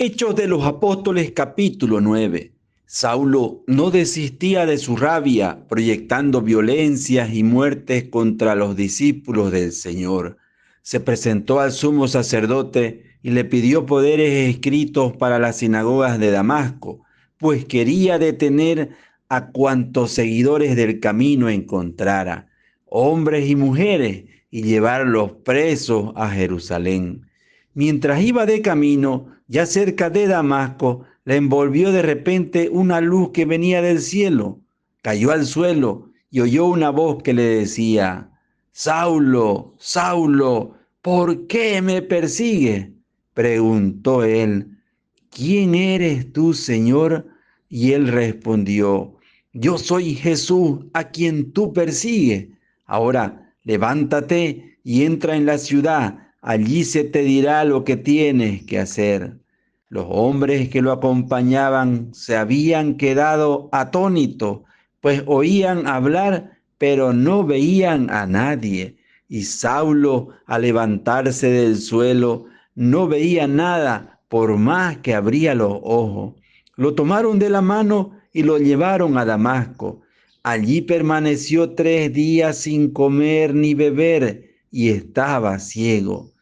Hechos de los Apóstoles capítulo 9. Saulo no desistía de su rabia, proyectando violencias y muertes contra los discípulos del Señor. Se presentó al sumo sacerdote y le pidió poderes escritos para las sinagogas de Damasco, pues quería detener a cuantos seguidores del camino encontrara, hombres y mujeres, y llevarlos presos a Jerusalén. Mientras iba de camino, ya cerca de Damasco, le envolvió de repente una luz que venía del cielo. Cayó al suelo y oyó una voz que le decía: Saulo, Saulo, ¿por qué me persigues? Preguntó él. ¿Quién eres tú, Señor? Y él respondió: Yo soy Jesús, a quien tú persigues. Ahora levántate y entra en la ciudad. Allí se te dirá lo que tienes que hacer. Los hombres que lo acompañaban se habían quedado atónitos, pues oían hablar, pero no veían a nadie. Y Saulo, al levantarse del suelo, no veía nada, por más que abría los ojos. Lo tomaron de la mano y lo llevaron a Damasco. Allí permaneció 3 días sin comer ni beber y estaba ciego.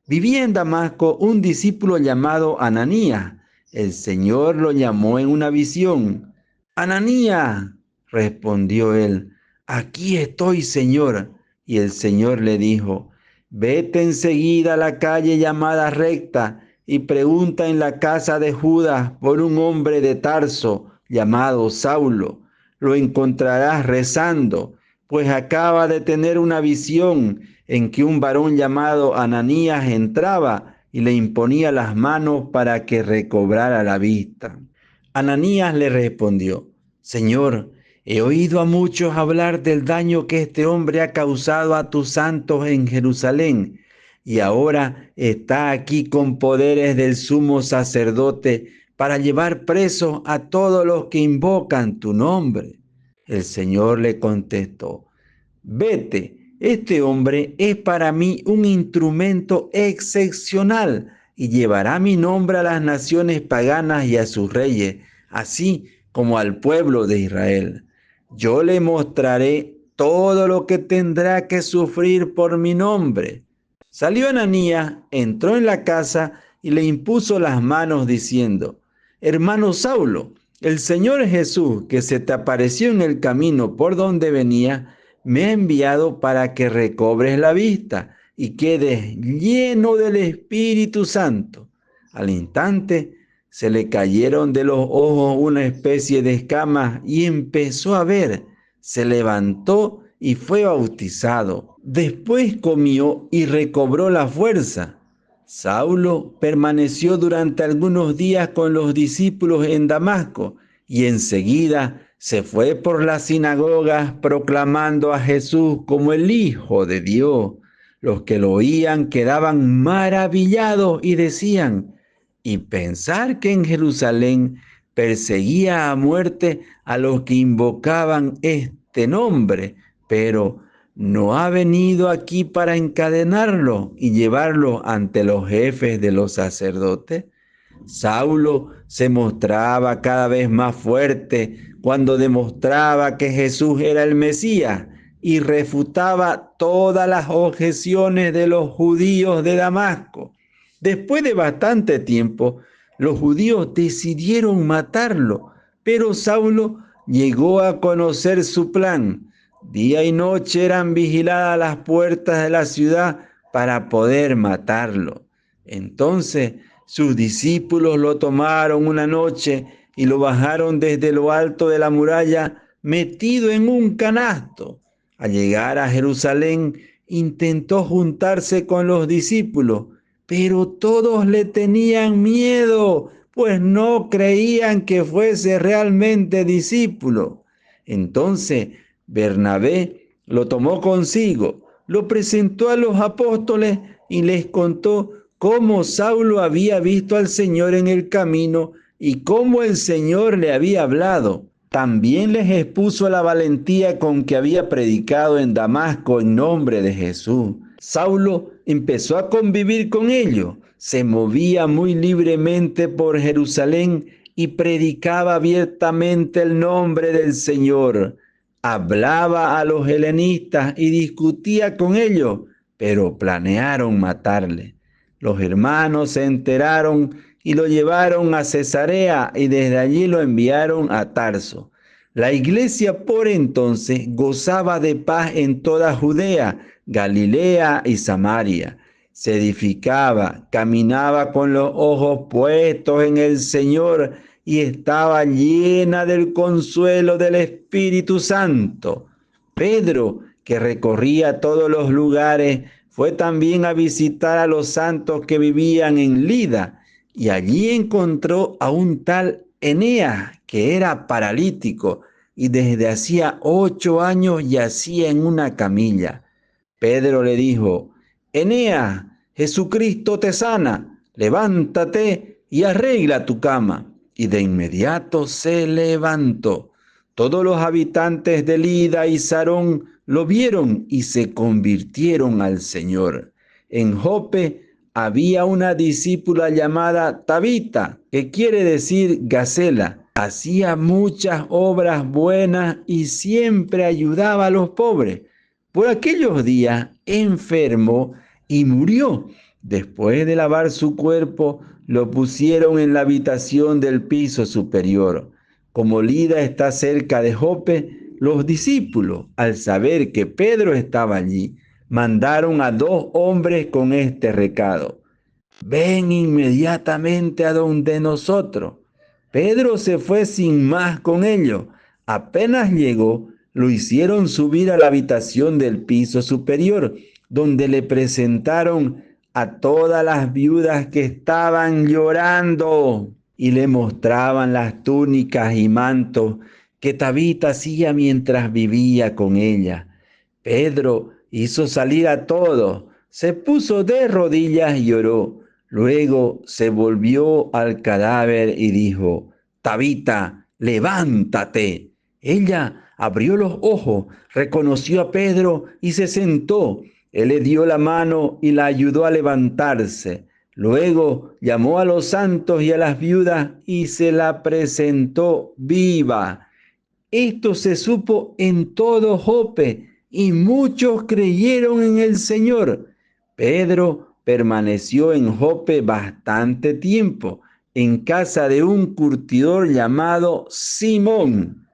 Vivía en Damasco un discípulo llamado Ananías. El Señor lo llamó en una visión. Ananías, respondió él. Aquí estoy, Señor. Y el Señor le dijo: Vete enseguida a la calle llamada Recta y pregunta en la casa de Judas por un hombre de Tarso llamado Saulo. Lo encontrarás rezando, pues acaba de tener una visión en que un varón llamado Ananías entraba y le imponía las manos para que recobrara la vista. Ananías le respondió: Señor, he oído a muchos hablar del daño que este hombre ha causado a tus santos en Jerusalén, y ahora está aquí con poderes del sumo sacerdote para llevar presos a todos los que invocan tu nombre. El Señor le contestó: Vete, este hombre es para mí un instrumento excepcional y llevará mi nombre a las naciones paganas y a sus reyes, así como al pueblo de Israel. Yo le mostraré todo lo que tendrá que sufrir por mi nombre. Salió Ananías, entró en la casa y le impuso las manos diciendo: Hermano Saulo, el Señor Jesús, que se te apareció en el camino por donde venía, me ha enviado para que recobres la vista y quedes lleno del Espíritu Santo. Al instante se le cayeron de los ojos una especie de escamas y empezó a ver. Se levantó y fue bautizado. Después comió y recobró la fuerza. Saulo permaneció durante algunos días con los discípulos en Damasco y enseguida se fue por las sinagogas proclamando a Jesús como el Hijo de Dios. Los que lo oían quedaban maravillados y decían: y pensar que en Jerusalén perseguía a muerte a los que invocaban este nombre, pero ¿no ha venido aquí para encadenarlo y llevarlo ante los jefes de los sacerdotes? Saulo se mostraba cada vez más fuerte cuando demostraba que Jesús era el Mesías y refutaba todas las objeciones de los judíos de Damasco. Después de bastante tiempo, los judíos decidieron matarlo, pero Saulo llegó a conocer su plan. Día y noche eran vigiladas las puertas de la ciudad para poder matarlo. Entonces sus discípulos lo tomaron una noche y lo bajaron desde lo alto de la muralla metido en un canasto. Al llegar a Jerusalén, intentó juntarse con los discípulos, pero todos le tenían miedo, pues no creían que fuese realmente discípulo. Entonces Bernabé lo tomó consigo, lo presentó a los apóstoles y les contó cómo Saulo había visto al Señor en el camino y cómo el Señor le había hablado. También les expuso la valentía con que había predicado en Damasco en nombre de Jesús. Saulo empezó a convivir con ellos, se movía muy libremente por Jerusalén y predicaba abiertamente el nombre del Señor. Hablaba a los helenistas y discutía con ellos, pero planearon matarle. Los hermanos se enteraron y lo llevaron a Cesarea y desde allí lo enviaron a Tarso. La iglesia por entonces gozaba de paz en toda Judea, Galilea y Samaria. Se edificaba, caminaba con los ojos puestos en el Señor y estaba llena del consuelo del Espíritu Santo. Pedro, que recorría todos los lugares, fue también a visitar a los santos que vivían en Lida, y allí encontró a un tal Eneas, que era paralítico, y desde hacía 8 años yacía en una camilla. Pedro le dijo: Eneas, Jesucristo te sana, levántate y arregla tu cama. Y de inmediato se levantó. Todos los habitantes de Lida y Sarón lo vieron y se convirtieron al Señor. En Jope había una discípula llamada Tabita, que quiere decir Gacela. Hacía muchas obras buenas y siempre ayudaba a los pobres. Por aquellos días enfermó y murió. Después de lavar su cuerpo, lo pusieron en la habitación del piso superior. Como Lida está cerca de Jope, los discípulos, al saber que Pedro estaba allí, mandaron a 2 hombres con este recado: ven inmediatamente a donde nosotros. Pedro se fue sin más con ellos. Apenas llegó, lo hicieron subir a la habitación del piso superior, donde le presentaron a todas las viudas que estaban llorando y le mostraban las túnicas y mantos que Tabita hacía mientras vivía con ella. Pedro hizo salir a todos, se puso de rodillas y lloró. Luego se volvió al cadáver y dijo: Tabita, levántate. Ella abrió los ojos, reconoció a Pedro y se sentó. Él le dio la mano y la ayudó a levantarse. Luego llamó a los santos y a las viudas y se la presentó viva. Esto se supo en todo Jope y muchos creyeron en el Señor. Pedro permaneció en Jope bastante tiempo, en casa de un curtidor llamado Simón.